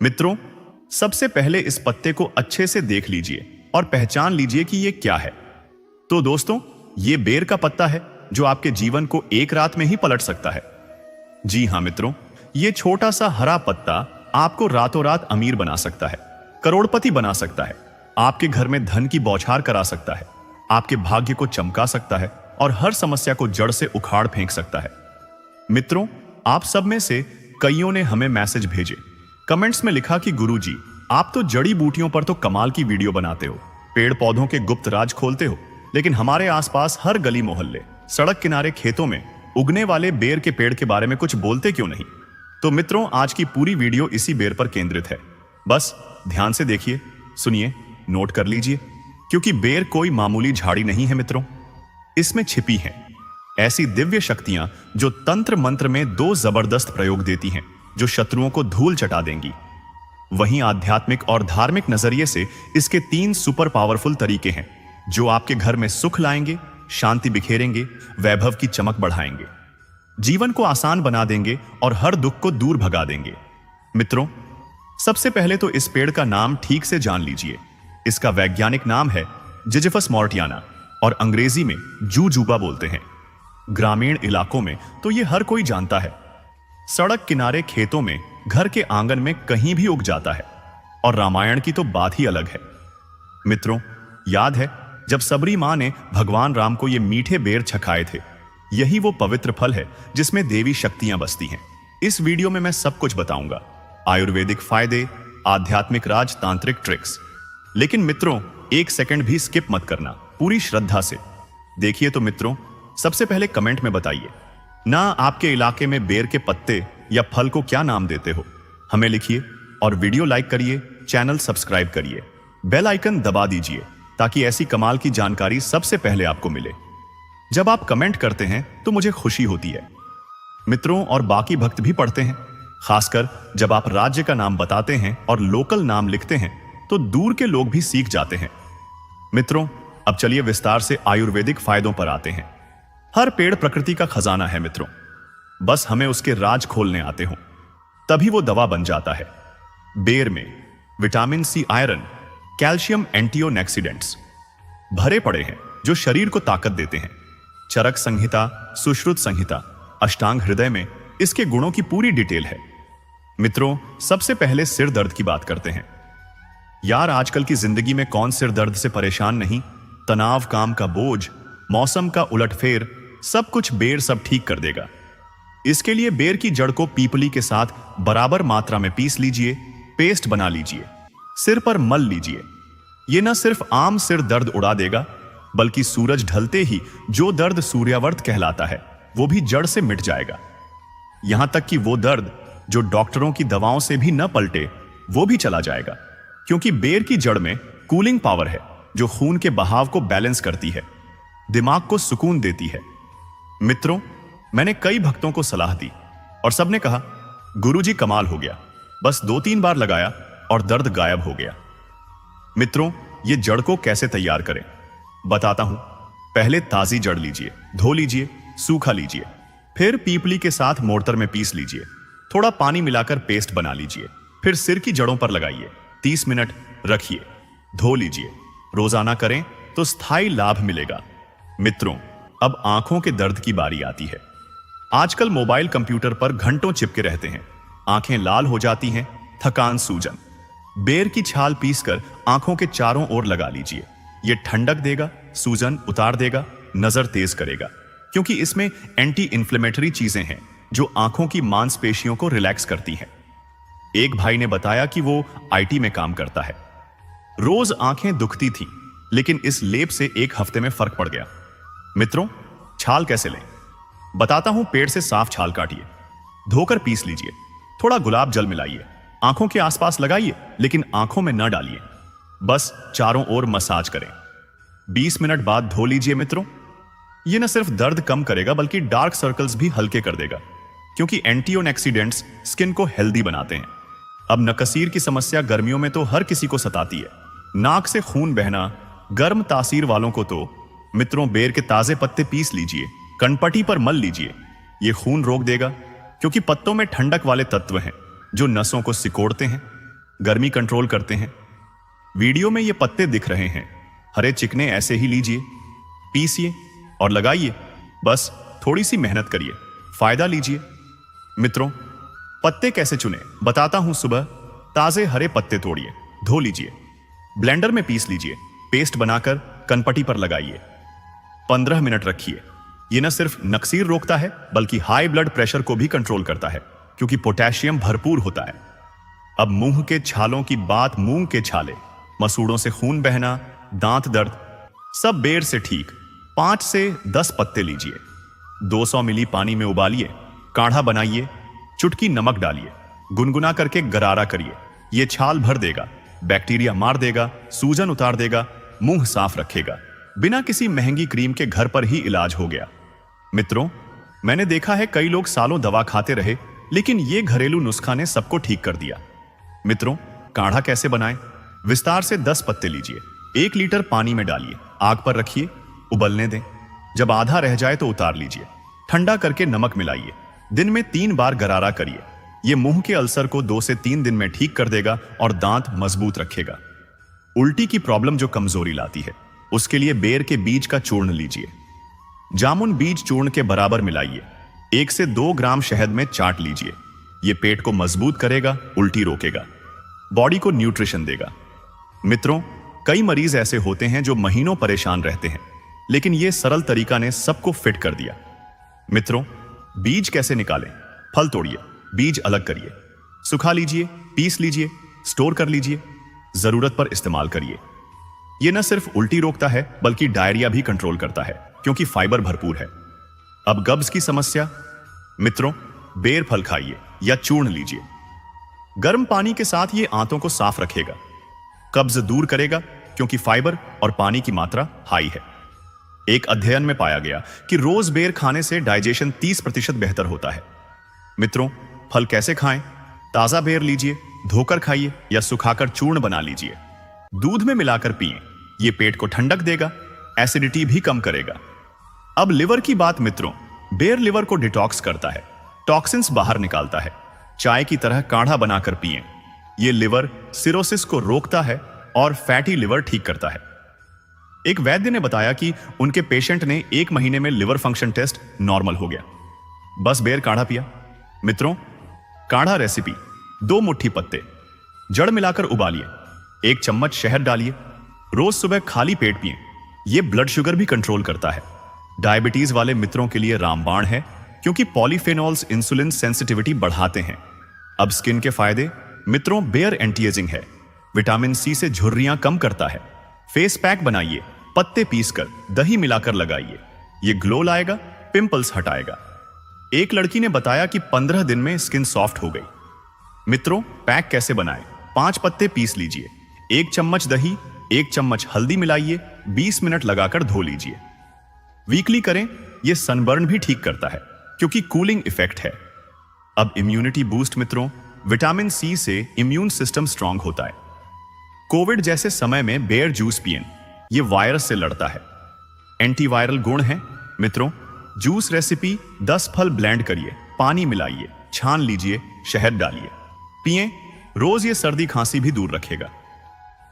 मित्रों, सबसे पहले इस पत्ते को अच्छे से देख लीजिए और पहचान लीजिए कि ये क्या है। तो दोस्तों, ये बेर का पत्ता है जो आपके जीवन को एक रात में ही पलट सकता है। जी हां मित्रों, ये छोटा सा हरा पत्ता आपको रातों रात अमीर बना सकता है, करोड़पति बना सकता है, आपके घर में धन की बौछार करा सकता है, आपके भाग्य को चमका सकता है और हर समस्या को जड़ से उखाड़ फेंक सकता है। मित्रों, आप सब में से कईयों ने हमें मैसेज भेजे, कमेंट्स में लिखा कि गुरुजी, आप तो जड़ी बूटियों पर तो कमाल की वीडियो बनाते हो, पेड़ पौधों के गुप्त राज खोलते हो, लेकिन हमारे आसपास हर गली मोहल्ले, सड़क किनारे, खेतों में उगने वाले बेर के पेड़ के बारे में कुछ बोलते क्यों नहीं? तो मित्रों, आज की पूरी वीडियो इसी बेर पर केंद्रित है। बस ध्यान से देखिए, सुनिए, नोट कर लीजिए, क्योंकि बेर कोई मामूली झाड़ी नहीं है मित्रों। इसमें छिपी हैं ऐसी दिव्य शक्तियां जो तंत्र मंत्र में दो जबरदस्त प्रयोग देती हैं, जो शत्रुओं को धूल चटा देंगी। वहीं आध्यात्मिक और धार्मिक नजरिए से इसके 3 सुपर पावरफुल तरीके हैं जो आपके घर में सुख लाएंगे, शांति बिखेरेंगे, वैभव की चमक बढ़ाएंगे, जीवन को आसान बना देंगे और हर दुख को दूर भगा देंगे। मित्रों, सबसे पहले तो इस पेड़ का नाम ठीक से जान लीजिए। इसका वैज्ञानिक नाम है जिजिफस मॉर्टियाना और अंग्रेजी में जूजुबा बोलते हैं। ग्रामीण इलाकों में तो ये हर कोई जानता है। सड़क किनारे, खेतों में, घर के आंगन में कहीं भी उग जाता है और रामायण की तो बात ही अलग है। मित्रों, याद है जब सबरी मां ने भगवान राम को ये मीठे बेर छकाए थे? यही वो पवित्र फल है जिसमें देवी शक्तियां बसती हैं। इस वीडियो में मैं सब कुछ बताऊंगा, आयुर्वेदिक फायदे, आध्यात्मिक राज, तांत्रिक ट्रिक्स। लेकिन मित्रों, 1 सेकंड भी स्किप मत करना, पूरी श्रद्धा से देखिए। तो मित्रों, सबसे पहले कमेंट में बताइए ना, आपके इलाके में बेर के पत्ते या फल को क्या नाम देते हो? हमें लिखिए और वीडियो लाइक करिए, चैनल सब्सक्राइब करिए, बेल आइकन दबा दीजिए ताकि ऐसी कमाल की जानकारी सबसे पहले आपको मिले। जब आप कमेंट करते हैं तो मुझे खुशी होती है मित्रों, और बाकी भक्त भी पढ़ते हैं। खासकर जब आप राज्य का नाम बताते हैं और लोकल नाम लिखते हैं तो दूर के लोग भी सीख जाते हैं। मित्रों, अब चलिए विस्तार से आयुर्वेदिक फायदों पर आते हैं। हर पेड़ प्रकृति का खजाना है मित्रों, बस हमें उसके राज खोलने आते हों, तभी वो दवा बन जाता है। बेर में विटामिन सी, आयरन, कैल्शियम, एंटीओक्सीडेंट्स भरे पड़े हैं जो शरीर को ताकत देते हैं। चरक संहिता, सुश्रुत संहिता, अष्टांग हृदय में इसके गुणों की पूरी डिटेल है। मित्रों, सबसे पहले सिर दर्द की बात करते हैं। यार, आजकल की जिंदगी में कौन सिर दर्द से परेशान नहीं? तनाव, काम का बोझ, मौसम का उलटफेर, सब कुछ बेर सब ठीक कर देगा। इसके लिए बेर की जड़ को पीपली के साथ बराबर मात्रा में पीस लीजिए, पेस्ट बना लीजिए, सिर पर मल लीजिए। यह न सिर्फ आम सिर दर्द उड़ा देगा, बल्कि सूरज ढलते ही जो दर्द सूर्यावर्त कहलाता है वो भी जड़ से मिट जाएगा। यहां तक कि वो दर्द जो डॉक्टरों की दवाओं से भी न पलटे, वो भी चला जाएगा, क्योंकि बेर की जड़ में कूलिंग पावर है जो खून के बहाव को बैलेंस करती है, दिमाग को सुकून देती है। मित्रों, मैंने कई भक्तों को सलाह दी और सबने कहा, गुरुजी कमाल हो गया, बस 2-3 बार लगाया और दर्द गायब हो गया। मित्रों, ये जड़ को कैसे तैयार करें बताता हूं। पहले ताजी जड़ लीजिए, धो लीजिए, सूखा लीजिए, फिर पीपली के साथ मोर्टर में पीस लीजिए, थोड़ा पानी मिलाकर पेस्ट बना लीजिए, फिर सिर की जड़ों पर लगाइए, 30 मिनट रखिए, धो लीजिए। रोजाना करें तो स्थायी लाभ मिलेगा। मित्रों, अब आंखों के दर्द की बारी आती है। आजकल मोबाइल कंप्यूटर पर घंटों चिपके रहते हैं, आंखें लाल हो जाती हैं, थकान, सूजन। बेर की छाल पीसकर आंखों के चारों ओर लगा लीजिए। यह ठंडक देगा, सूजन उतार देगा, नजर तेज करेगा, क्योंकि इसमें एंटी इंफ्लेमेटरी चीजें हैं जो आंखों की मांसपेशियों को रिलैक्स करती हैं। एक भाई ने बताया कि वो आईटी में काम करता है, रोज आंखें दुखती थीं, लेकिन इस लेप से 1 हफ्ते में फर्क पड़ गया। मित्रों, छाल कैसे लें बताता हूं। पेड़ से साफ छाल काटिए, धोकर पीस लीजिए, थोड़ा गुलाब जल मिलाइए, आंखों के आसपास लगाइए, लेकिन आंखों में न डालिए, बस चारों ओर मसाज करें। 20 मिनट बाद धो लीजिए। मित्रों, यह न सिर्फ दर्द कम करेगा बल्कि डार्क सर्कल्स भी हल्के कर देगा, क्योंकि एंटीओक्सीडेंट्स स्किन को हेल्दी बनाते हैं। अब नकसीर की समस्या गर्मियों में तो हर किसी को सताती है, नाक से खून बहना, गर्म तासीर वालों को तो मित्रों, बेर के ताजे पत्ते पीस लीजिए, कनपटी पर मल लीजिए। यह खून रोक देगा, क्योंकि पत्तों में ठंडक वाले तत्व हैं जो नसों को सिकोड़ते हैं, गर्मी कंट्रोल करते हैं। वीडियो में ये पत्ते दिख रहे हैं, हरे चिकने ऐसे ही लीजिए, पीसिए और लगाइए। बस थोड़ी सी मेहनत करिए, फायदा लीजिए। मित्रों, पत्ते कैसे चुने बताता हूं। सुबह ताजे हरे पत्ते तोड़िए, धो लीजिए, ब्लेंडर में पीस लीजिए, पेस्ट बनाकर कनपटी पर लगाइए, 15 मिनट रखिए। यह न सिर्फ नक्सीर रोकता है बल्कि हाई ब्लड प्रेशर को भी कंट्रोल करता है, क्योंकि पोटेशियम भरपूर होता है। अब मुंह के छालों की बात। मूंग के छाले, मसूड़ों से खून बहना, दांत दर्द, सब बेर से ठीक। 5 से 10 पत्ते लीजिए, 200 मिली पानी में उबालिए, काढ़ा बनाइए, चुटकी नमक डालिए, गुनगुना करके गरारा करिए। यह छाल भर देगा, बैक्टीरिया मार देगा, सूजन उतार देगा, मुंह साफ रखेगा। बिना किसी महंगी क्रीम के घर पर ही इलाज हो गया। मित्रों, मैंने देखा है कई लोग सालों दवा खाते रहे, लेकिन यह घरेलू नुस्खा ने सबको ठीक कर दिया। मित्रों, काढ़ा कैसे बनाएं? विस्तार से 10 पत्ते लीजिए, 1 लीटर पानी में डालिए, आग पर रखिए, उबलने दें। जब आधा रह जाए तो उतार लीजिए, ठंडा करके नमक मिलाइए, दिन में 3 बार गरारा करिए। यह मुंह के अल्सर को 2 से 3 दिन में ठीक कर देगा और दांत मजबूत रखेगा। उल्टी की प्रॉब्लम जो कमजोरी लाती है, उसके लिए बेर के बीज का चूर्ण लीजिए, जामुन बीज चूर्ण के बराबर मिलाइए, 1 से 2 ग्राम शहद में चाट लीजिए। यह पेट को मजबूत करेगा, उल्टी रोकेगा, बॉडी को न्यूट्रिशन देगा। मित्रों, कई मरीज ऐसे होते हैं जो महीनों परेशान रहते हैं, लेकिन यह सरल तरीका ने सबको फिट कर दिया। मित्रों, बीज कैसे निकालें? फल तोड़िए, बीज अलग करिए, सुखा लीजिए, पीस लीजिए, स्टोर कर लीजिए, जरूरत पर इस्तेमाल करिए। यह न सिर्फ उल्टी रोकता है बल्कि डायरिया भी कंट्रोल करता है, क्योंकि फाइबर भरपूर है। अब कब्ज की समस्या? मित्रों, बेर फल खाइए या चूर्ण लीजिए। गर्म पानी के साथ यह आंतों को साफ रखेगा, कब्ज दूर करेगा, क्योंकि फाइबर और पानी की मात्रा हाई है। एक अध्ययन में पाया गया कि रोज बेर खाने से डाइजेशन 30% बेहतर होता है। मित्रों, फल कैसे खाएं? ताजा बेर लीजिए, धोकर खाइए या सुखाकर चूर्ण बना लीजिए, दूध में मिलाकर पिएं। यह पेट को ठंडक देगा, एसिडिटी भी कम करेगा। अब लिवर की बात। मित्रों, बेर लिवर को डिटॉक्स करता है, टॉक्सिन्स बाहर निकालता है। चाय की तरह काढ़ा बनाकर पिएं। यह लिवर सिरोसिस को रोकता है और फैटी लिवर ठीक करता है। एक वैद्य ने बताया कि उनके पेशेंट ने 1 महीने में लिवर फंक्शन टेस्ट नॉर्मल हो गया, बस बेर काढ़ा पिया। मित्रों, काढ़ा रेसिपी। 2 मुट्ठी पत्ते, जड़ मिलाकर उबालिए, 1 चम्मच शहद डालिए, रोज सुबह खाली पेट पिएं। यह ब्लड शुगर भी कंट्रोल करता है। डायबिटीज वाले मित्रों के लिए रामबाण है, क्योंकि पॉलीफेनॉल्स इंसुलिन सेंसिटिविटी बढ़ाते हैं। अब स्किन के फायदे। मित्रों, बेर एंटी एजिंग है, विटामिन सी से झुर्रियां कम करता है। फेस पैक बनाइए, पत्ते पीसकर दही मिलाकर लगाइए, यह ग्लो लाएगा, पिंपल्स हटाएगा। एक लड़की ने बताया कि 15 दिन में स्किन सॉफ्ट हो गई। मित्रों, पैक कैसे बनाएं? 5 पत्ते पीस लीजिए, 1 चम्मच दही, 1 चम्मच हल्दी मिलाइए, 20 मिनट लगाकर धो लीजिए। वीकली करें। यह सनबर्न भी ठीक करता है, क्योंकि कूलिंग इफेक्ट है। अब इम्यूनिटी बूस्ट। मित्रों, विटामिन सी से इम्यून सिस्टम स्ट्रांग होता है। कोविड जैसे समय में बेर जूस पिएं, यह वायरस से लड़ता है, एंटीवायरल गुण है। मित्रों, जूस रेसिपी। 10 फल ब्लेंड करिए, पानी मिलाइए, छान लीजिए, शहद डालिए, पिएं। रोज ये सर्दी खांसी भी दूर रखेगा।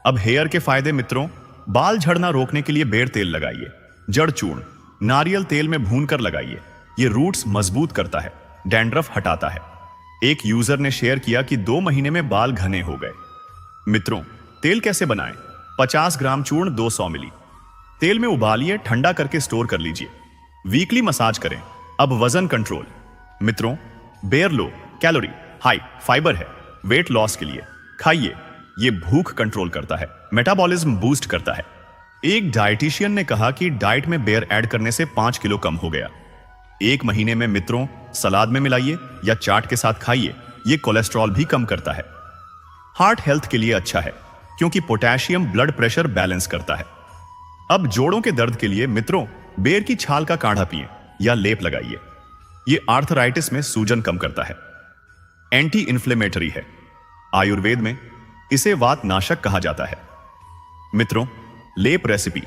अब हेयर के फायदे। मित्रों, बाल झड़ना रोकने के लिए बेर तेल लगाइए, जड़ चूर्ण नारियल तेल में भूनकर लगाइए। यह रूट्स मजबूत करता है, डैंड्रफ हटाता है। एक यूजर ने शेयर किया कि 2 महीने में बाल घने हो गए। मित्रों, तेल कैसे बनाएं? 50 ग्राम चूर्ण, 200 मिली। तेल में उबालिए, ठंडा करके स्टोर कर लीजिए। वीकली मसाज करें। अब वजन कंट्रोल। मित्रों, बेर लो कैलोरी, हाई फाइबर है, वेट लॉस के लिए खाइए। यह भूख कंट्रोल करता है, मेटाबॉलिज्म बूस्ट करता है। एक डाइटिशियन ने कहा कि डाइट में बेर ऐड करने से 5 किलो कम हो गया। 1 महीने में। मित्रों, सलाद में मिलाइए या चाट के साथ खाइए, यह कोलेस्ट्रॉल भी कम करता है। हार्ट हेल्थ के लिए अच्छा है, क्योंकि पोटेशियम ब्लड प्रेशर बैलेंस करता है। अब जोड़ों के दर्द के लिए। मित्रों, बेर की छाल का काढ़ा पिएं या लेप लगाइए, यह आर्थराइटिस में सूजन कम करता है। एंटी इन्फ्लेमेटरी है, आयुर्वेद में इसे वात नाशक कहा जाता है। मित्रों, लेप रेसिपी।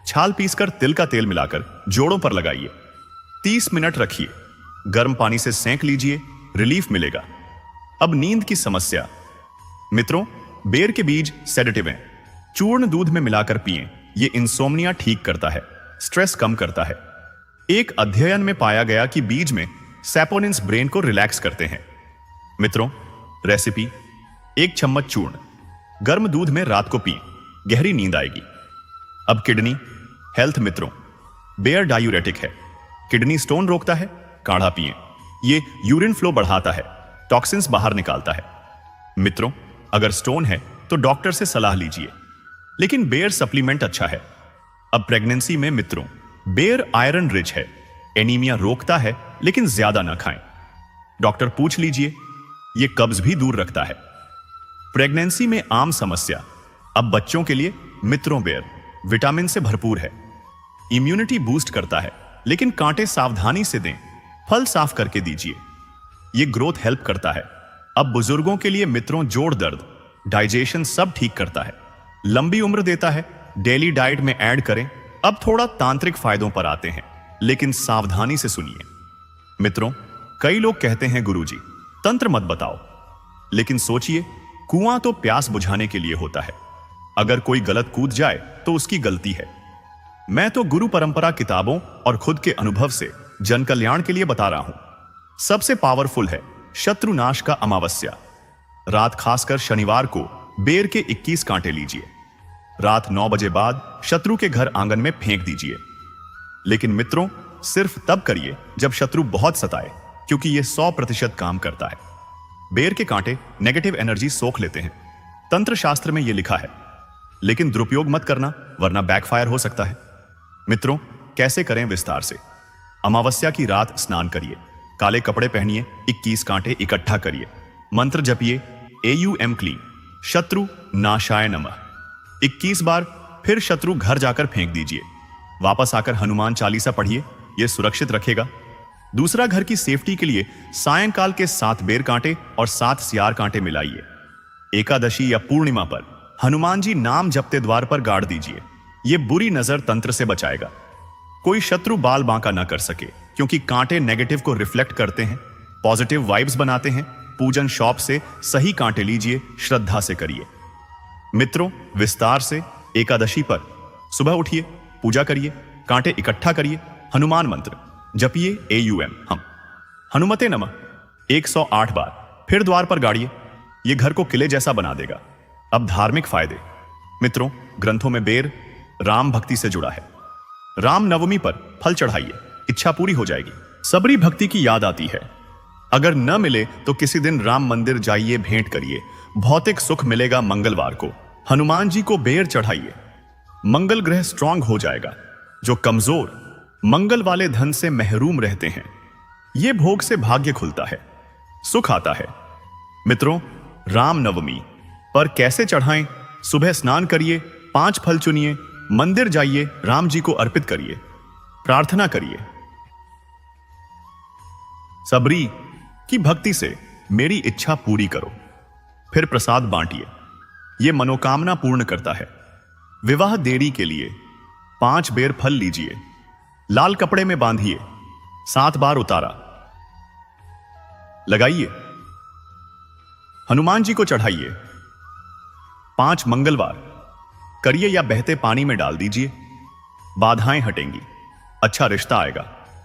छाल पीसकर तिल का तेल मिलाकर जोड़ों पर लगाइए, 30 मिनट रखिए, गर्म पानी से सेंक लीजिए, रिलीफ मिलेगा। अब नींद की समस्या। मित्रों, बेर के बीज सेडेटिव हैं। चूर्ण दूध में मिलाकर पिएं। ये इंसोम्निया ठीक करता है, स्ट्रेस कम करता है। एक अध्ययन में पाया गया कि बीज में सैपोनिन्स ब्रेन को रिलैक्स करते हैं। मित्रों, रेसिपी: 1 चम्मच चूर्ण, गर्म दूध में रात को पिएं, गहरी नींद आएगी। अब किडनी हेल्थ। मित्रों, बेर डायूरेटिक है, किडनी स्टोन रोकता है, काढ़ा पिएं। ये यूरिन फ्लो बढ़ाता है, टॉक्सिन्स बाहर निकालता है। मित्रों, अगर स्टोन है तो डॉक्टर से सलाह लीजिए, लेकिन बेर सप्लीमेंट अच्छा है। अब प्रेगनेंसी में मित्रों, बेर आयरन रिच है, एनीमिया रोकता है, लेकिन ज्यादा ना खाएं। डॉक्टर पूछ लीजिए। यह कब्ज भी दूर रखता है। प्रेगनेंसी में आम समस्या। अब बच्चों के लिए मित्रों, बेर विटामिन से भरपूर है, इम्यूनिटी बूस्ट करता है, लेकिन कांटे सावधानी से दें। फल साफ करके दीजिए, यह ग्रोथ हेल्प करता है। अब बुजुर्गों के लिए मित्रों, जोड़ दर्द, डाइजेशन सब ठीक करता है, लंबी उम्र देता है। डेली डाइट में ऐड करें। अब थोड़ा तांत्रिक फायदों पर आते हैं, लेकिन सावधानी से सुनिए। मित्रों, कई लोग कहते हैं गुरुजी तंत्र मत बताओ, लेकिन सोचिए, कुआं तो प्यास बुझाने के लिए होता है। अगर कोई गलत कूद जाए तो उसकी गलती है। मैं तो गुरु परंपरा, किताबों और खुद के अनुभव से जन कल्याण के लिए बता रहा हूं। सबसे पावरफुल है शत्रुनाश का अमावस्या। रात खासकर शनिवार को बेर के 21 कांटे लीजिए। रात 9 बजे बाद शत्रु के घर आंगन में फेंक दीजिए। लेकिन मित्रों, सिर्फ तब करिए जब शत्रु बहुत सताए, क्योंकि यह 100% काम करता है। बेर के कांटे नेगेटिव एनर्जी सोख लेते हैं, तंत्र शास्त्र में यह लिखा है। लेकिन दुरुपयोग मत करना, वरना बैकफायर हो सकता है। मित्रों, कैसे करें विस्तार से। अमावस्या की रात स्नान करिए, काले कपड़े पहनिए, 21 कांटे इकट्ठा करिए, मंत्र जपिए, AUM क्लीन शत्रु नाशाय नमः 21 बार। फिर शत्रु घर जाकर फेंक दीजिए। वापस आकर हनुमान चालीसा पढ़िए, यह सुरक्षित रखेगा। दूसरा, घर की सेफ्टी के लिए सायंकाल के 7 बेर कांटे और 7 सियार कांटे मिलाइए। एकादशी या पूर्णिमा पर हनुमान जी नाम जपते द्वार पर गाड़ दीजिए। यह बुरी नजर तंत्र से बचाएगा। कोई शत्रु बाल बांका ना कर सके, क्योंकि कांटे नेगेटिव को रिफ्लेक्ट करते हैं, पॉजिटिव वाइब्स बनाते हैं। पूजन शॉप से सही कांटे लीजिए, श्रद्धा से करिए। मित्रों, विस्तार से एकादशी पर सुबह उठिए, पूजा करिए, कांटे इकट्ठा करिए, हनुमान मंत्र जपिए, AUM हम हनुमते नमः 108 बार। फिर द्वार पर गाड़िए, यह घर को किले जैसा बना देगा। अब धार्मिक फायदे। मित्रों, ग्रंथों में बेर राम भक्ति से जुड़ा है। राम नवमी पर फल चढ़ाइए, इच्छा पूरी हो जाएगी। सबरी भक्ति की याद आती है। अगर न मिले तो किसी दिन राम मंदिर जाइए, भेंट करिए, भौतिक सुख मिलेगा। मंगलवार को हनुमान जी को बेर चढ़ाइए, मंगल ग्रह स्ट्रांग हो जाएगा। जो कमजोर मंगल वाले धन से महरूम रहते हैं, यह भोग से भाग्य खुलता है, सुख आता है। मित्रों, राम नवमी पर कैसे चढ़ाएं? सुबह स्नान करिए, 5 फल चुनिए, मंदिर जाइए, राम जी को अर्पित करिए, प्रार्थना करिए, सबरी की भक्ति से मेरी इच्छा पूरी करो। फिर प्रसाद बांटिए, यह मनोकामना पूर्ण करता है। विवाह देरी के लिए 5 बेर फल लीजिए, लाल कपड़े में बांधिए, 7 बार उतारा लगाइए, हनुमान जी को चढ़ाइए। 5 मंगलवार करिए या बहते पानी में डाल दीजिए, बाधाएं हटेंगी, अच्छा रिश्ता आएगा,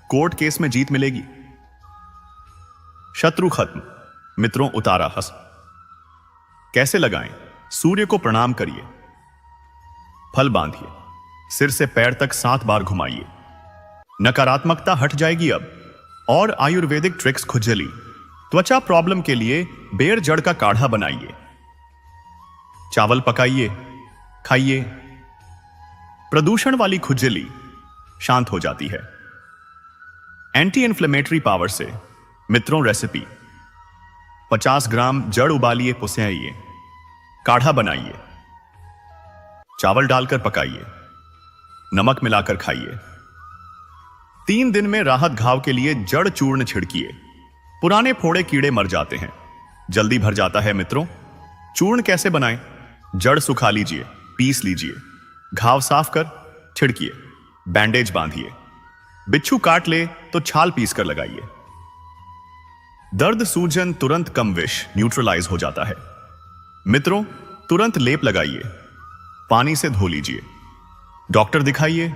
कोर्ट केस में जीत मिलेगी, शत्रु खत्म। मित्रों, उतारा हंस कैसे लगाएं? सूर्य को प्रणाम करिए, फल बांधिए, सिर से पैर तक 7 बार घुमाइए, नकारात्मकता हट जाएगी। अब और आयुर्वेदिक ट्रिक्स। खुजली, त्वचा प्रॉब्लम के लिए बेर जड़ का काढ़ा बनाइए, चावल पकाइए, खाइए, प्रदूषण वाली खुजली शांत हो जाती है। एंटी इन्फ्लेमेटरी पावर से। मित्रों, रेसिपी: 50 ग्राम जड़ उबालिए, पुसेइए, काढ़ा बनाइए, चावल डालकर पकाइए, नमक मिलाकर खाइए। 3 दिन में राहत। घाव के लिए जड़ चूर्ण छिड़किए, पुराने फोड़े कीड़े मर जाते हैं, जल्दी भर जाता है। मित्रों, चूर्ण कैसे बनाएं? जड़ सुखा लीजिए, पीस लीजिए, घाव साफ कर छिड़किए, बैंडेज बांधिए, बिच्छू काट ले तो छाल पीस कर लगाइए। दर्द सूजन तुरंत कम, विष न्यूट्रलाइज हो जाता है। मित्रों, तुरंत लेप लगाइए, पानी से धो लीजिए, डॉक्टर दिखाइए।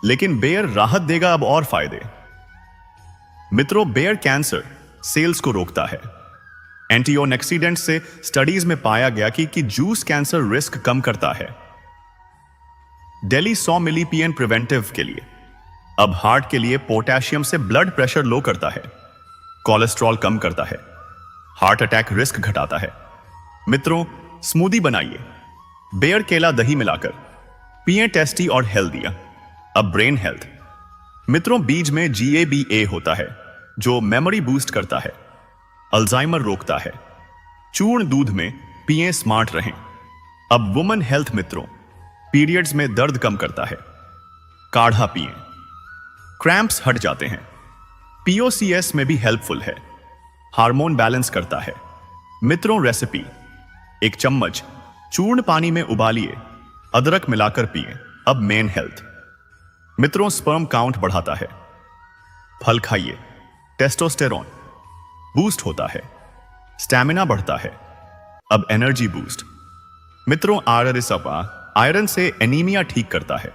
लेकिन बेयर राहत देगा अब और फायदे। मित्रों, बेयर कैंसर सेल्स को रोकता है। एंटीओक्सीडेंट से स्टडीज में पाया गया कि जूस कैंसर रिस्क कम करता है। डेली 100 मिलीपीएन प्रिवेंटिव के लिए। अब हार्ट के लिए पोटेशियम से ब्लड प्रेशर लो करता है, कोलेस्ट्रॉल कम करता है, हार्ट अटैक रिस्क घटाता है। मित्रों, स्मूदी बनाइए, बेयर केला दही मिलाकर पिए, टेस्टी और हेल्दी। अब ब्रेन हेल्थ। मित्रों, बीज में GABA होता है जो मेमोरी बूस्ट करता है, अल्जाइमर रोकता है। चूर्ण दूध में पिए, स्मार्ट रहें। अब वुमन हेल्थ। मित्रों, पीरियड्स में दर्द कम करता है, काढ़ा पिए, क्रैम्प्स हट जाते हैं। PCOS में भी हेल्पफुल है, हार्मोन बैलेंस करता है। मित्रों, रेसिपी। 1 चम्मच चूर्ण पानी में उबालिए, अदरक मिलाकर पिए। अब मेन हेल्थ। मित्रों, स्पर्म काउंट बढ़ाता है। फल खाइए, टेस्टोस्टेरोन बूस्ट होता है, स्टैमिना बढ़ता है। अब एनर्जी बूस्ट। मित्रों, आयरन से एनीमिया ठीक करता है,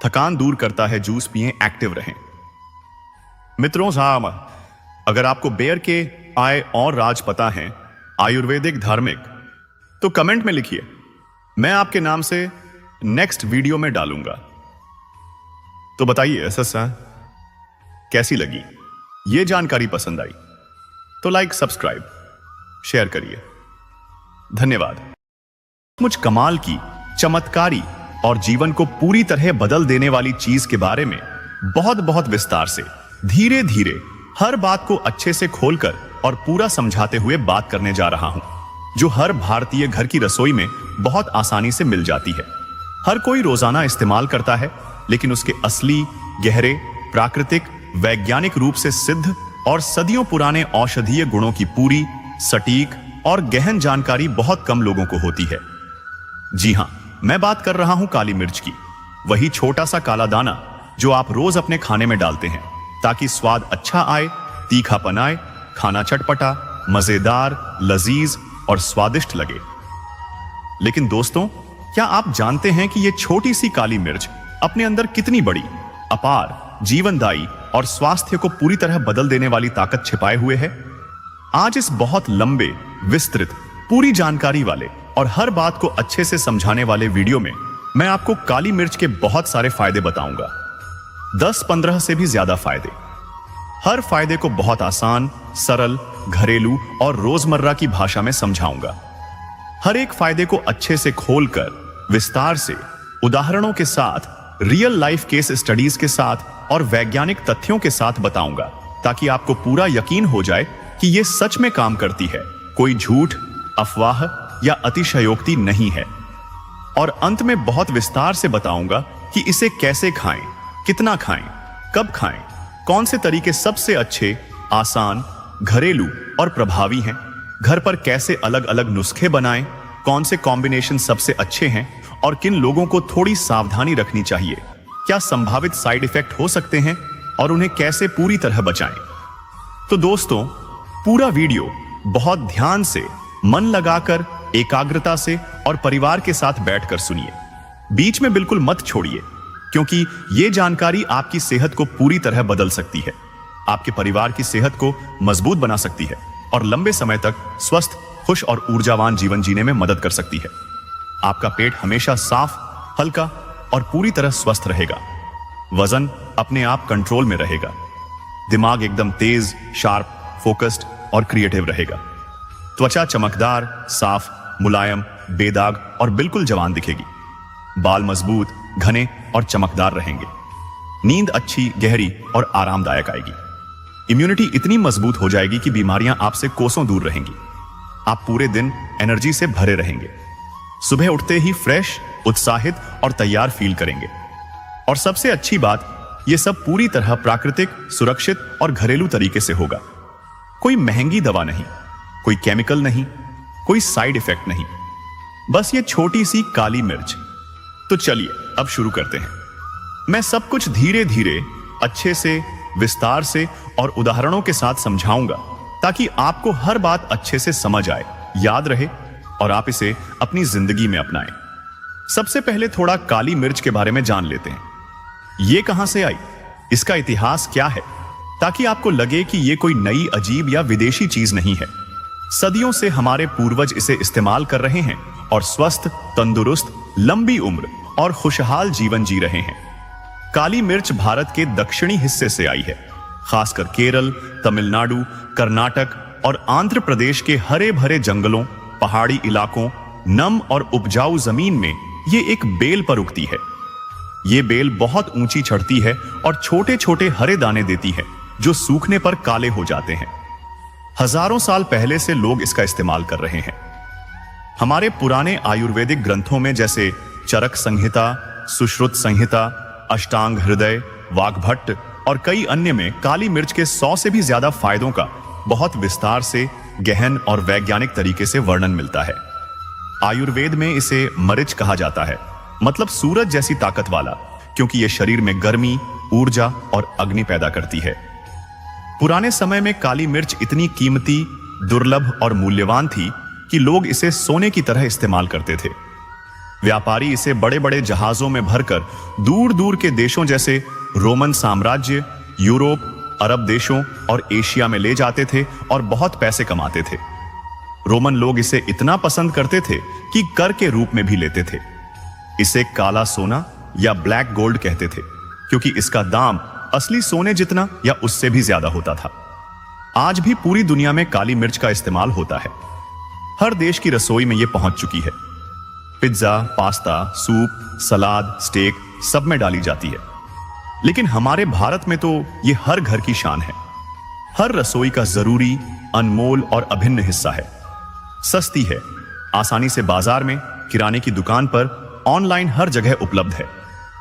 थकान दूर करता है। जूस पिए, एक्टिव रहें। मित्रों, अगर आपको बेयर के आय और राज पता है, आयुर्वेदिक, धार्मिक, तो कमेंट में लिखिए, मैं आपके नाम से नेक्स्ट वीडियो में डालूंगा। तो बताइए ऐसा कैसी लगी? ये जानकारी पसंद आई तो लाइक, सब्सक्राइब, शेयर करिए। धन्यवाद। मुझ कमाल की, चमत्कारी और जीवन को पूरी तरह बदल देने वाली चीज के बारे में बहुत विस्तार से, धीरे धीरे हर बात को अच्छे से खोलकर और पूरा समझाते हुए बात करने जा रहा हूं, जो हर भारतीय घर की रसोई में बहुत आसानी से मिल जाती है। हर कोई रोजाना इस्तेमाल करता है, लेकिन उसके असली, गहरे, प्राकृतिक, वैज्ञानिक रूप से सिद्ध और सदियों पुराने औषधीय गुणों की पूरी, सटीक और गहन जानकारी बहुत कम लोगों को होती है। जी हां, मैं बात कर रहा हूं काली मिर्च की। वही छोटा सा काला दाना जो आप रोज अपने खाने में डालते हैं ताकि स्वाद अच्छा आए, तीखापन आए, खाना चटपटा, मजेदार, लजीज और स्वादिष्ट लगे। लेकिन दोस्तों, क्या आप जानते हैं कि यह छोटी सी काली मिर्च अपने अंदर कितनी बड़ी, अपार, जीवनदायी और स्वास्थ्य को पूरी तरह बदल देने वाली ताकत छिपाए हुए है? आज इस बहुत लंबे, विस्तृत, पूरी जानकारी वाले और हर बात को अच्छे से समझाने वाले वीडियो में मैं आपको काली मिर्च के बहुत सारे फायदे बताऊंगा। 10-15 से भी ज्यादा फायदे। हर फायदे को बहुत आसान, सरल, घरेलू और रोजमर्रा की भाषा में समझाऊंगा। हर एक फायदे को अच्छे से खोलकर, विस्तार से, उदाहरणों के साथ, रियल लाइफ केस स्टडीज के साथ और वैज्ञानिक तथ्यों के साथ बताऊंगा, ताकि आपको पूरा यकीन हो जाए कि यह सच में काम करती है, कोई झूठ, अफवाह या अतिशयोक्ति नहीं है। और अंत में बहुत विस्तार से बताऊंगा कि इसे कैसे खाएं, कितना खाएं, कब खाएं, कौन से तरीके सबसे अच्छे, आसान, घरेलू और प्रभावी हैं, घर पर कैसे अलग अलग नुस्खे बनाएं, कौन से कॉम्बिनेशन सबसे अच्छे हैं और किन लोगों को थोड़ी सावधानी रखनी चाहिए, क्या संभावित साइड इफेक्ट हो सकते हैं और उन्हें कैसे पूरी तरह बचाएं। तो दोस्तों, पूरा वीडियो बहुत ध्यान से, मन लगाकर, एकाग्रता से और परिवार के साथ बैठकर सुनिए। बीच में बिल्कुल मत छोड़िए, क्योंकि यह जानकारी आपकी सेहत को पूरी तरह बदल सकती है, आपके परिवार की सेहत को मजबूत बना सकती है और लंबे समय तक स्वस्थ, खुश और ऊर्जावान जीवन जीने में मदद कर सकती है। आपका पेट हमेशा साफ, हल्का और पूरी तरह स्वस्थ रहेगा। वजन अपने आप कंट्रोल में रहेगा। दिमाग एकदम तेज, शार्प, फोकस्ड और क्रिएटिव रहेगा। त्वचा चमकदार, साफ, मुलायम, बेदाग और बिल्कुल जवान दिखेगी। बाल मजबूत, घने और चमकदार रहेंगे। नींद अच्छी, गहरी और आरामदायक आएगी। इम्यूनिटी इतनी मजबूत हो जाएगी कि बीमारियां आपसे कोसों दूर रहेंगी। आप पूरे दिन एनर्जी से भरे रहेंगे। सुबह उठते ही फ्रेश, उत्साहित और तैयार फील करेंगे। और सबसे अच्छी बात, यह सब पूरी तरह प्राकृतिक, सुरक्षित और घरेलू तरीके से होगा। कोई महंगी दवा नहीं, कोई केमिकल नहीं, कोई साइड इफेक्ट नहीं, बस ये छोटी सी काली मिर्च। तो चलिए अब शुरू करते हैं। मैं सब कुछ धीरे धीरे, अच्छे से, विस्तार से और उदाहरणों के साथ समझाऊंगा, ताकि आपको हर बात अच्छे से समझ आए याद रहे और आप इसे अपनी जिंदगी में अपनाएं। सबसे पहले थोड़ा काली मिर्च के बारे में जान लेते हैं। ये कहां से आई, इसका इतिहास क्या है, ताकि आपको लगे कि ये कोई नई अजीब या विदेशी चीज नहीं है। सदियों से हमारे पूर्वज इसे इस्तेमाल कर रहे हैं और स्वस्थ, तंदुरुस्त, लंबी उम्र और खुशहाल जीवन जी रहे हैं। काली मिर्च भारत के दक्षिणी हिस्से से आई है, खासकर केरल, तमिलनाडु, कर्नाटक और आंध्र प्रदेश के हरे भरे जंगलों, पहाड़ी इलाकों, नम और उपजाऊ जमीन में ये एक बेल पर उगती है। ये बेल बहुत ऊंची चढ़ती है और छोटे छोटे हरे दाने देती है जो सूखने पर काले हो जाते हैं। हजारों साल पहले से लोग इसका इस्तेमाल कर रहे हैं। हमारे पुराने आयुर्वेदिक ग्रंथों में जैसे चरक संहिता, सुश्रुत संहिता, अष्टांग हृदय, वाग्भट्ट और कई अन्य में काली मिर्च के 100 से भी ज्यादा फायदों का बहुत विस्तार से, गहन और वैज्ञानिक तरीके से वर्णन मिलता है। आयुर्वेद में इसे मरिच कहा जाता है, मतलब सूरज जैसी ताकत वाला, क्योंकि यह शरीर में गर्मी, ऊर्जा और अग्नि पैदा करती है। पुराने समय में काली मिर्च इतनी कीमती, दुर्लभ और मूल्यवान थी कि लोग इसे सोने की तरह इस्तेमाल करते थे। व्यापारी इसे बड़े बड़े जहाजों में भरकर दूर दूर के देशों जैसे रोमन साम्राज्य, यूरोप, अरब देशों और एशिया में ले जाते थे और बहुत पैसे कमाते थे। रोमन लोग इसे इतना पसंद करते थे कि कर के रूप में भी लेते थे। इसे काला सोना या ब्लैक गोल्ड कहते थे, क्योंकि इसका दाम असली सोने जितना या उससे भी ज्यादा होता था। आज भी पूरी दुनिया में काली मिर्च का इस्तेमाल होता है। हर देश की रसोई में यह पहुंच चुकी है। पिज्जा, पास्ता, सूप, सलाद, स्टेक सब में डाली जाती है। लेकिन हमारे भारत में तो यह हर घर की शान है, हर रसोई का जरूरी, अनमोल और अभिन्न हिस्सा है। सस्ती है, आसानी से बाजार में, किराने की दुकान पर, ऑनलाइन हर जगह उपलब्ध है।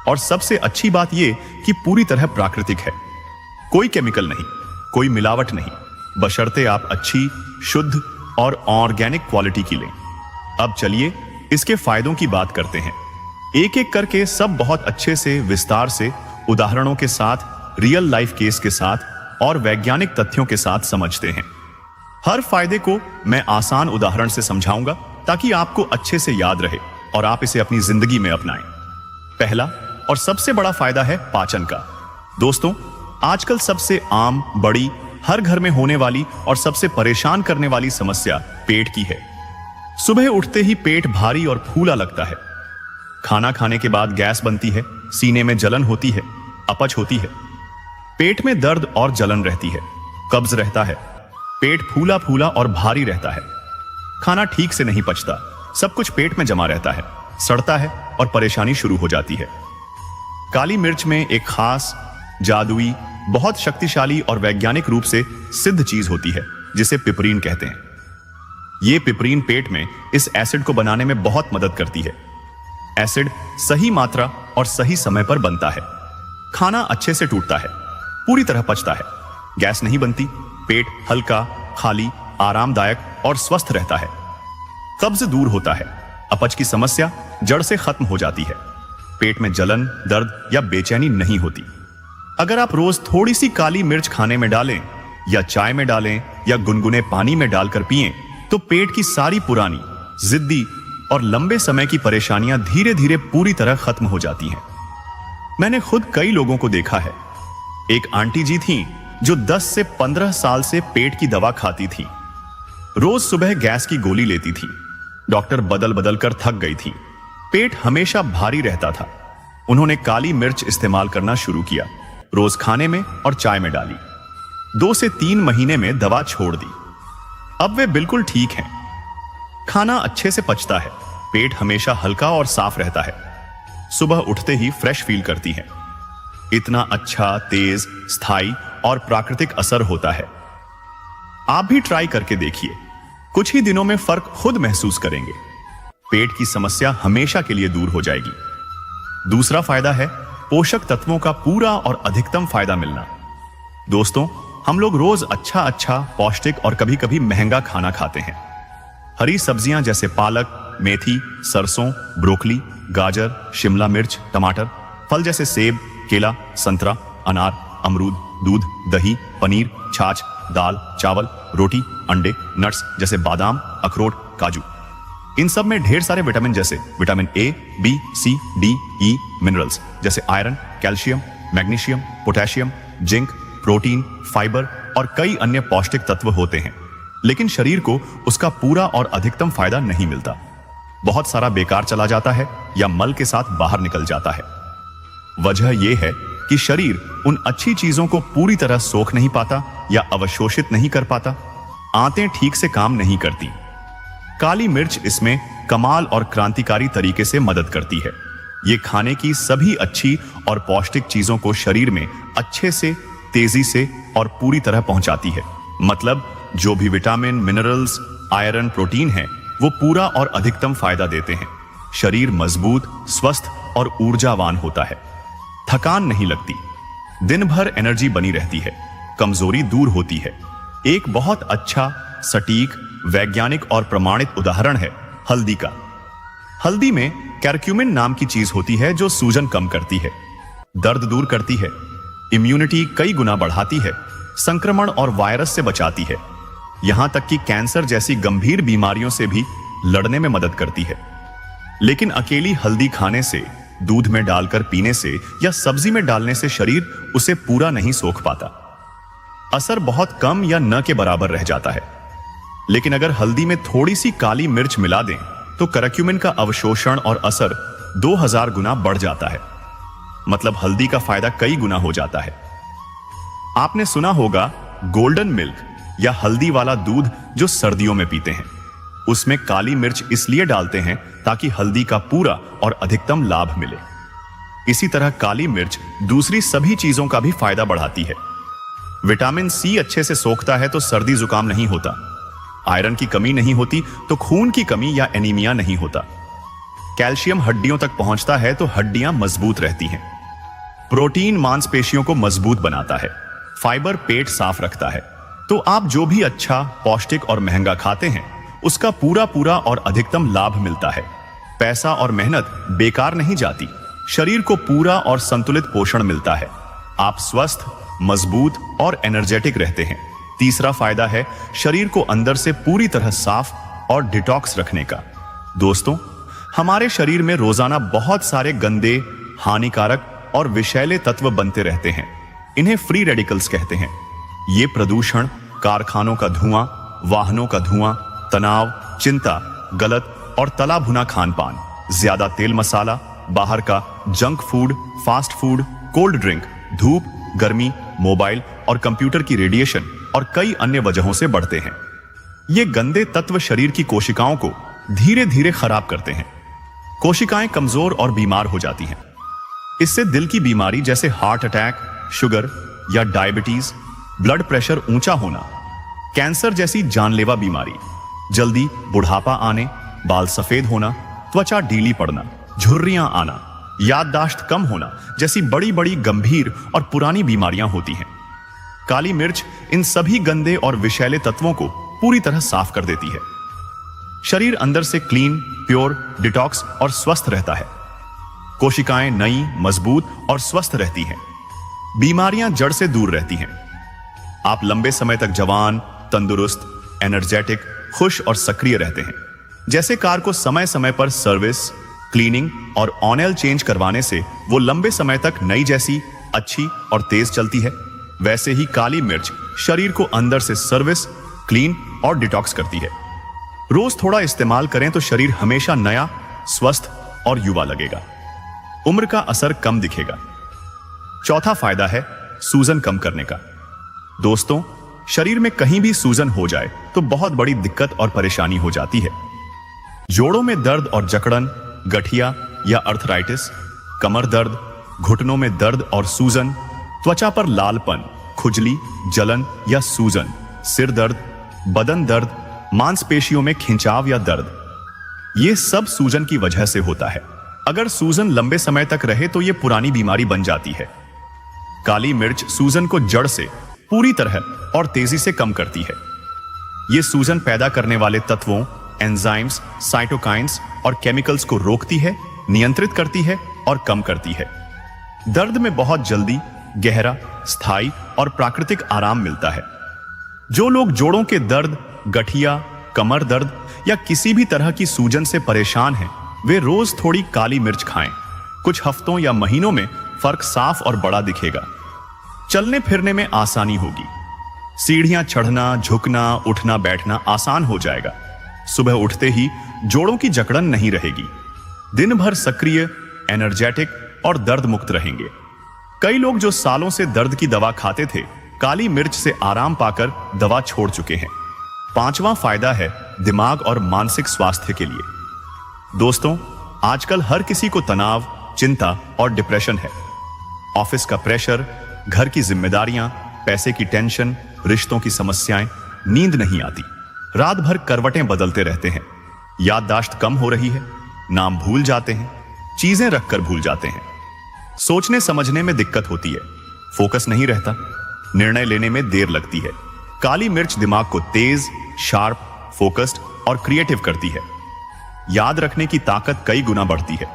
और सबसे अच्छी बात यह कि पूरी तरह प्राकृतिक है। कोई केमिकल नहीं, कोई मिलावट नहीं, बशर्ते आप अच्छी, शुद्ध और ऑर्गेनिक क्वालिटी की लें। अब चलिए इसके फायदों की बात करते हैं, एक एक करके सब बहुत अच्छे से, विस्तार से, उदाहरणों के साथ, रियल लाइफ केस के साथ और वैज्ञानिक तथ्यों के साथ समझते हैं। हर फायदे को मैं आसान उदाहरण से समझाऊंगा ताकि आपको अच्छे से याद रहे और आप इसे अपनी जिंदगी में अपनाएं। पहला और सबसे बड़ा फायदा है पाचन का। दोस्तों, आजकल सबसे आम, बड़ी, हर घर में होने वाली और सबसे परेशान करने वाली समस्या पेट की है। सुबह उठते ही पेट भारी और फूला लगता है। खाना खाने के बाद गैस बनती है, सीने में जलन होती है, अपच होती है, पेट में दर्द और जलन रहती है, कब्ज रहता है, पेट फूला फूला और भारी रहता है, खाना ठीक से नहीं पचता, सब कुछ पेट में जमा रहता है, सड़ता है और परेशानी शुरू हो जाती है। काली मिर्च में एक खास, जादुई, बहुत शक्तिशाली और वैज्ञानिक रूप से सिद्ध चीज होती है जिसे पिपरीन कहते हैं। यह पिपरीन पेट में इस एसिड को बनाने में बहुत मदद करती है। एसिड सही मात्रा और सही समय पर बनता है, खाना अच्छे से टूटता है, पूरी तरह पचता है, गैस नहीं बनती, पेट हल्का, खाली, आरामदायक और स्वस्थ रहता है, कब्ज दूर होता है, अपच की समस्या जड़ से खत्म हो जाती है, पेट में जलन, दर्द या बेचैनी नहीं होती। अगर आप रोज थोड़ी सी काली मिर्च खाने में डालें या चाय में डालें या गुनगुने पानी में डालकर पिएं, तो पेट की सारी पुरानी, जिद्दी और लंबे समय की परेशानियां धीरे धीरे पूरी तरह खत्म हो जाती हैं। मैंने खुद कई लोगों को देखा है। एक आंटी जी थीं जो 10 से 15 साल से पेट की दवा खाती थीं। रोज सुबह गैस की गोली लेती थीं। डॉक्टर बदल बदल कर थक गई थीं। पेट हमेशा भारी रहता था। उन्होंने काली मिर्च इस्तेमाल करना शुरू किया, रोज खाने में और चाय में डाली। 2 से 3 महीने में दवा छोड़ दी। अब वे बिल्कुल ठीक हैं। खाना अच्छे से पचता है, पेट हमेशा हल्का और साफ रहता है, सुबह उठते ही फ्रेश फील करती हैं। इतना अच्छा, तेज, स्थायी और प्राकृतिक असर होता है। आप भी ट्राई करके देखिए, कुछ ही दिनों में फर्क खुद महसूस करेंगे। पेट की समस्या हमेशा के लिए दूर हो जाएगी। दूसरा फायदा है पोषक तत्वों का पूरा और अधिकतम फायदा मिलना। दोस्तों, हम लोग रोज अच्छा पौष्टिक और कभी कभी महंगा खाना खाते हैं। हरी सब्जियां जैसे पालक, मेथी, सरसों, ब्रोकली, गाजर, शिमला मिर्च, टमाटर, फल जैसे सेब, केला, संतरा, अनार, अमरूद, दूध, दही, पनीर, छाछ, दाल, चावल, रोटी, अंडे, नट्स जैसे बादाम, अखरोट, काजू। इन सब में ढेर सारे विटामिन जैसे vitamin A, B, C, D, E, minerals जैसे iron, calcium, magnesium, potassium, zinc, protein, fibre और कई अन्य पौष्टिक तत्व होते हैं। लेकिन शरीर को उसका पूरा और अधिकतम फायदा नहीं मिलता। बहुत सारा बेकार चला जाता है या मल के साथ बाहर निकल जाता है। वजह यह है कि शरीर उन अच्छी चीजों को पूरी तरह सोख नहीं पाता या अवशोषित नहीं कर पाता। आंतें ठीक से काम नहीं करती। काली मिर्च इसमें कमाल और क्रांतिकारी तरीके से मदद करती है। ये खाने की सभी अच्छी और पौष्टिक चीजों को शरीर में अच्छे से, तेजी से और पूरी तरह पहुंचाती है। मतलब जो भी विटामिन, मिनरल्स, आयरन, प्रोटीन है वो पूरा और अधिकतम फायदा देते हैं। शरीर मजबूत, स्वस्थ और ऊर्जावान होता है। थकान नहीं लगती। दिन भर एनर्जी बनी रहती है। कमजोरी दूर होती है। एक बहुत अच्छा, सटीक, वैज्ञानिक और प्रमाणित उदाहरण है हल्दी का। हल्दी में कैरक्यूमिन नाम की चीज होती है जो सूजन कम करती है, दर्द दूर करती है, इम्यूनिटी कई गुना बढ़ाती है, संक्रमण और वायरस से बचाती है, यहां तक कि कैंसर जैसी गंभीर बीमारियों से भी लड़ने में मदद करती है। लेकिन अकेली हल्दी खाने से, दूध में डालकर पीने से या सब्जी में डालने से शरीर उसे पूरा नहीं सोख पाता। असर बहुत कम या न के बराबर रह जाता है। लेकिन अगर हल्दी में थोड़ी सी काली मिर्च मिला दें तो करक्यूमिन का अवशोषण और असर 2000 गुना बढ़ जाता है। मतलब हल्दी का फायदा कई गुना हो जाता है। आपने सुना होगा गोल्डन मिल्क या हल्दी वाला दूध जो सर्दियों में पीते हैं। उसमें काली मिर्च इसलिए डालते हैं ताकि हल्दी का पूरा और अधिकतम लाभ मिले। इसी तरह काली मिर्च दूसरी सभी चीजों का भी फायदा बढ़ाती है। विटामिन सी अच्छे से सोखता है तो सर्दी जुकाम नहीं होता। आयरन की कमी नहीं होती तो खून की कमी या एनीमिया नहीं होता। कैल्शियम हड्डियों तक पहुंचता है तो हड्डियां मजबूत रहती हैं। प्रोटीन मांसपेशियों को मजबूत बनाता है। फाइबर पेट साफ रखता है। तो आप जो भी अच्छा, पौष्टिक और महंगा खाते हैं उसका पूरा और अधिकतम लाभ मिलता है। पैसा और मेहनत बेकार नहीं जाती। शरीर को पूरा और संतुलित पोषण मिलता है। आप स्वस्थ, मजबूत और एनर्जेटिक रहते हैं। तीसरा फायदा है शरीर को अंदर से पूरी तरह साफ और डिटॉक्स रखने का। दोस्तों, हमारे शरीर में रोजाना बहुत सारे गंदे, हानिकारक और विषैले तत्व बनते रहते हैं। इन्हें फ्री रेडिकल्स कहते हैं। ये प्रदूषण, कारखानों का धुआं, वाहनों का धुआं, तनाव, चिंता, गलत और तला भुना खान पान, ज्यादा तेल मसाला, बाहर का junk food, fast food, cold drink, धूप, गर्मी, मोबाइल और कंप्यूटर की रेडिएशन और कई अन्य वजहों से बढ़ते हैं। ये गंदे तत्व शरीर की कोशिकाओं को धीरे धीरे खराब करते हैं। कोशिकाएं कमजोर और बीमार हो जाती हैं। इससे दिल की बीमारी जैसे हार्ट अटैक, शुगर या डायबिटीज, ब्लड प्रेशर ऊंचा होना, कैंसर जैसी जानलेवा बीमारी, जल्दी बुढ़ापा आने, बाल सफेद होना, त्वचा ढीली पड़ना, झुर्रियां आना, याददाश्त कम होना जैसी बड़ी बड़ी गंभीर और पुरानी बीमारियां होती हैं। काली मिर्च इन सभी गंदे और विषैले तत्वों को पूरी तरह साफ कर देती है। शरीर अंदर से क्लीन, प्योर, डिटॉक्स और स्वस्थ रहता है। कोशिकाएं नई, मजबूत और स्वस्थ रहती हैं। बीमारियां जड़ से दूर रहती हैं। आप लंबे समय तक जवान, तंदुरुस्त, एनर्जेटिक, खुश और सक्रिय रहते हैं। जैसे कार को समय समय पर सर्विस, क्लीनिंग और ऑयल चेंज करवाने से वो लंबे समय तक नई जैसी अच्छी और तेज चलती है, वैसे ही काली मिर्च शरीर को अंदर से सर्विस, क्लीन और डिटॉक्स करती है। रोज थोड़ा इस्तेमाल करें तो शरीर हमेशा नया, स्वस्थ और युवा लगेगा। उम्र का असर कम दिखेगा। चौथा फायदा है सूजन कम करने का। दोस्तों, शरीर में कहीं भी सूजन हो जाए तो बहुत बड़ी दिक्कत और परेशानी हो जाती है। जोड़ों में दर्द और जकड़न, गठिया या अर्थराइटिस, कमर दर्द, घुटनों में दर्द और सूजन, त्वचा पर लालपन, खुजली, जलन या सूजन, सिर दर्द, बदन दर्द, मांसपेशियों में खिंचाव या दर्द, ये सब सूजन की वजह से होता है। अगर सूजन लंबे समय तक रहे तो ये पुरानी बीमारी बन जाती है। काली मिर्च सूजन को जड़ से पूरी तरह और तेजी से कम करती है। ये सूजन पैदा करने वाले तत्वों, एंजाइम्स, साइटोकाइंस और केमिकल्स को रोकती है, नियंत्रित करती है और कम करती है। दर्द में बहुत जल्दी, गहरा, स्थायी और प्राकृतिक आराम मिलता है। जो लोग जोड़ों के दर्द, गठिया, कमर दर्द या किसी भी तरह की सूजन से परेशान हैं, वे रोज थोड़ी काली मिर्च खाएं। कुछ हफ्तों या महीनों में फर्क साफ और बड़ा दिखेगा। चलने फिरने में आसानी होगी। सीढ़ियां चढ़ना, झुकना, उठना बैठना आसान हो जाएगा। सुबह उठते ही जोड़ों की जकड़न नहीं रहेगी। दिन भर सक्रिय, एनर्जेटिक और दर्द मुक्त रहेंगे। कई लोग जो सालों से दर्द की दवा खाते थे, काली मिर्च से आराम पाकर दवा छोड़ चुके हैं। 5वां फायदा है दिमाग और मानसिक स्वास्थ्य के लिए। दोस्तों, आजकल हर किसी को तनाव, चिंता और डिप्रेशन है। ऑफिस का प्रेशर, घर की जिम्मेदारियां, पैसे की टेंशन, रिश्तों की समस्याएं, नींद नहीं आती, रात भर करवटें बदलते रहते हैं, याददाश्त कम हो रही है, नाम भूल जाते हैं, चीजें रखकर भूल जाते हैं, सोचने समझने में दिक्कत होती है, फोकस नहीं रहता, निर्णय लेने में देर लगती है। काली मिर्च दिमाग को तेज, शार्प, फोकस्ड और क्रिएटिव करती है। याद रखने की ताकत कई गुना बढ़ती है।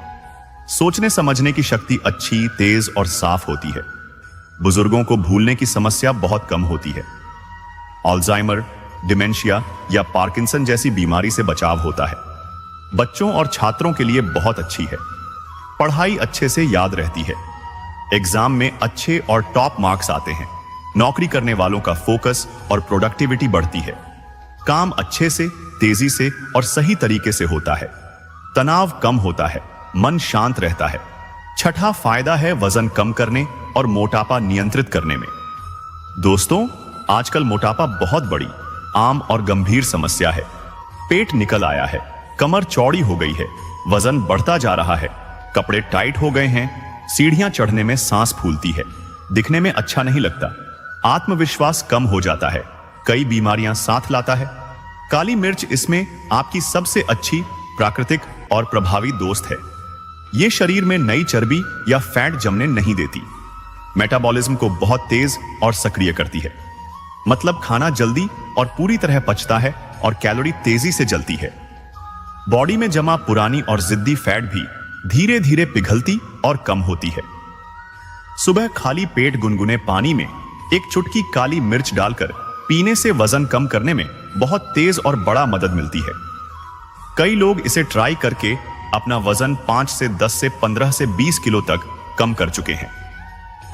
सोचने समझने की शक्ति अच्छी, तेज और साफ होती है। बुजुर्गों को भूलने की समस्या बहुत कम होती है। अल्जाइमर, डिमेंशिया या पार्किंसन जैसी बीमारी से बचाव होता है। बच्चों और छात्रों के लिए बहुत अच्छी है। पढ़ाई अच्छे से याद रहती है। एग्जाम में अच्छे और टॉप मार्क्स आते हैं। नौकरी करने वालों का फोकस और प्रोडक्टिविटी बढ़ती है। काम अच्छे से, तेजी से और सही तरीके से होता है। तनाव कम होता है, मन शांत रहता है। छठा फायदा है वजन कम करने और मोटापा नियंत्रित करने में। दोस्तों, आजकल मोटापा बहुत बड़ी, आम और गंभीर समस्या है। पेट निकल आया है, कमर चौड़ी हो गई है, वजन बढ़ता जा रहा है, कपड़े टाइट हो गए हैं, सीढ़ियां चढ़ने में सांस फूलती है, दिखने में अच्छा नहीं लगता, आत्मविश्वास कम हो जाता है, कई बीमारियां साथ लाता है। काली मिर्च इसमें आपकी सबसे अच्छी, प्राकृतिक और प्रभावी दोस्त है। यह शरीर में नई चर्बी या फैट जमने नहीं देती। मेटाबॉलिज्म को बहुत तेज और सक्रिय करती है। मतलब खाना जल्दी और पूरी तरह पचता है और कैलोरी तेजी से जलती है। बॉडी में जमा पुरानी और जिद्दी फैट भी धीरे धीरे पिघलती और कम होती है। सुबह खाली पेट गुनगुने पानी में एक चुटकी काली मिर्च डालकर पीने से वजन कम करने में बहुत तेज और बड़ा मदद मिलती है। कई लोग इसे ट्राई करके अपना वजन 5 से 10 से 15 से 20 किलो तक कम कर चुके हैं।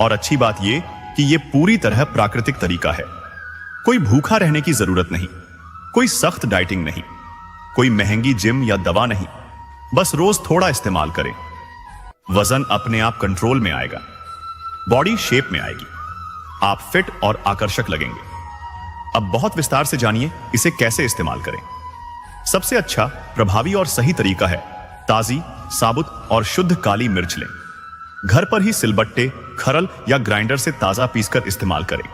और अच्छी बात यह कि यह पूरी तरह प्राकृतिक तरीका है। कोई भूखा रहने की जरूरत नहीं, कोई सख्त डाइटिंग नहीं, कोई महंगी जिम या दवा नहीं। बस रोज थोड़ा इस्तेमाल करें, वजन अपने आप कंट्रोल में आएगा, बॉडी शेप में आएगी, आप फिट और आकर्षक लगेंगे। अब बहुत विस्तार से जानिए इसे कैसे इस्तेमाल करें। सबसे अच्छा, प्रभावी और सही तरीका है ताजी, साबुत और शुद्ध काली मिर्च लें। घर पर ही सिलबट्टे, खरल या ग्राइंडर से ताजा पीसकर इस्तेमाल करें।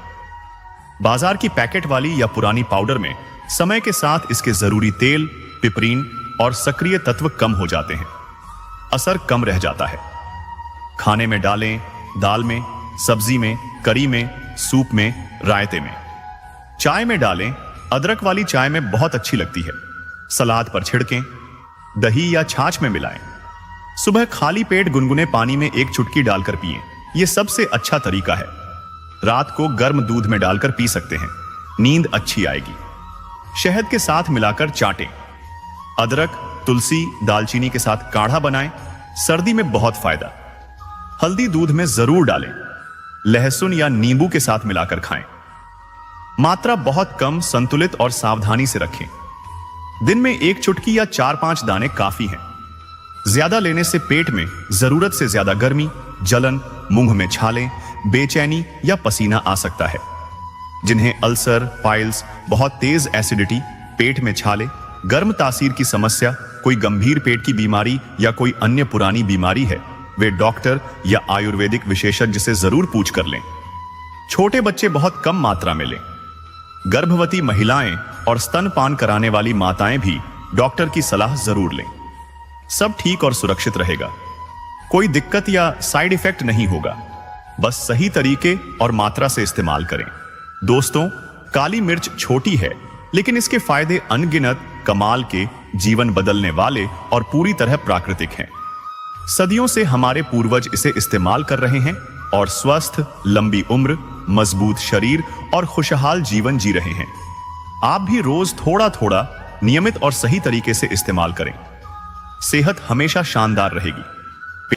बाजार की पैकेट वाली या पुरानी पाउडर में समय के साथ इसके जरूरी तेल, पिपरीन और सक्रिय तत्व कम हो जाते हैं, असर कम रह जाता है। खाने में डालें, दाल में, सब्जी में, करी में, सूप में, रायते में। चाय में डालें, अदरक वाली चाय में बहुत अच्छी लगती है। सलाद पर छिड़कें, दही या छाछ में मिलाएं। सुबह खाली पेट गुनगुने पानी में एक चुटकी डालकर पिएं। यह सबसे अच्छा तरीका है। रात को गर्म दूध में डालकर पी सकते हैं, नींद अच्छी आएगी। शहद के साथ मिलाकर चाटें। अदरक, तुलसी, दालचीनी के साथ काढ़ा बनाएं, सर्दी में बहुत फायदा। हल्दी दूध में जरूर डालें। लहसुन या नींबू के साथ मिलाकर खाएं। मात्रा बहुत कम, संतुलित और सावधानी से रखें। दिन में एक चुटकी या 4-5 दाने काफी हैं। ज्यादा लेने से पेट में जरूरत से ज्यादा गर्मी, जलन, मुंह में छाले, बेचैनी या पसीना आ सकता है। जिन्हें अल्सर, पाइल्स, बहुत तेज एसिडिटी, पेट में छाले, गर्म तासीर की समस्या, कोई गंभीर पेट की बीमारी या कोई अन्य पुरानी बीमारी है, वे डॉक्टर या आयुर्वेदिक विशेषज्ञ से जरूर पूछ कर लें। छोटे बच्चे बहुत कम मात्रा में लें। गर्भवती महिलाएं और स्तनपान कराने वाली माताएं भी डॉक्टर की सलाह जरूर लें। सब ठीक और सुरक्षित रहेगा। कोई दिक्कत या साइड इफेक्ट नहीं होगा। बस सही तरीके और मात्रा से इस्तेमाल करें। दोस्तों, काली मिर्च छोटी है, लेकिन इसके फायदे अनगिनत, कमाल के, जीवन बदलने वाले और पूरी तरह प्राकृतिक हैं। सदियों से हमारे पूर्वज इसे इस्तेमाल कर रहे हैं और स्वस्थ, लंबी उम्र, मजबूत शरीर और खुशहाल जीवन जी रहे हैं। आप भी रोज थोड़ा थोड़ा नियमित और सही तरीके से इस्तेमाल करें। सेहत हमेशा शानदार रहेगी।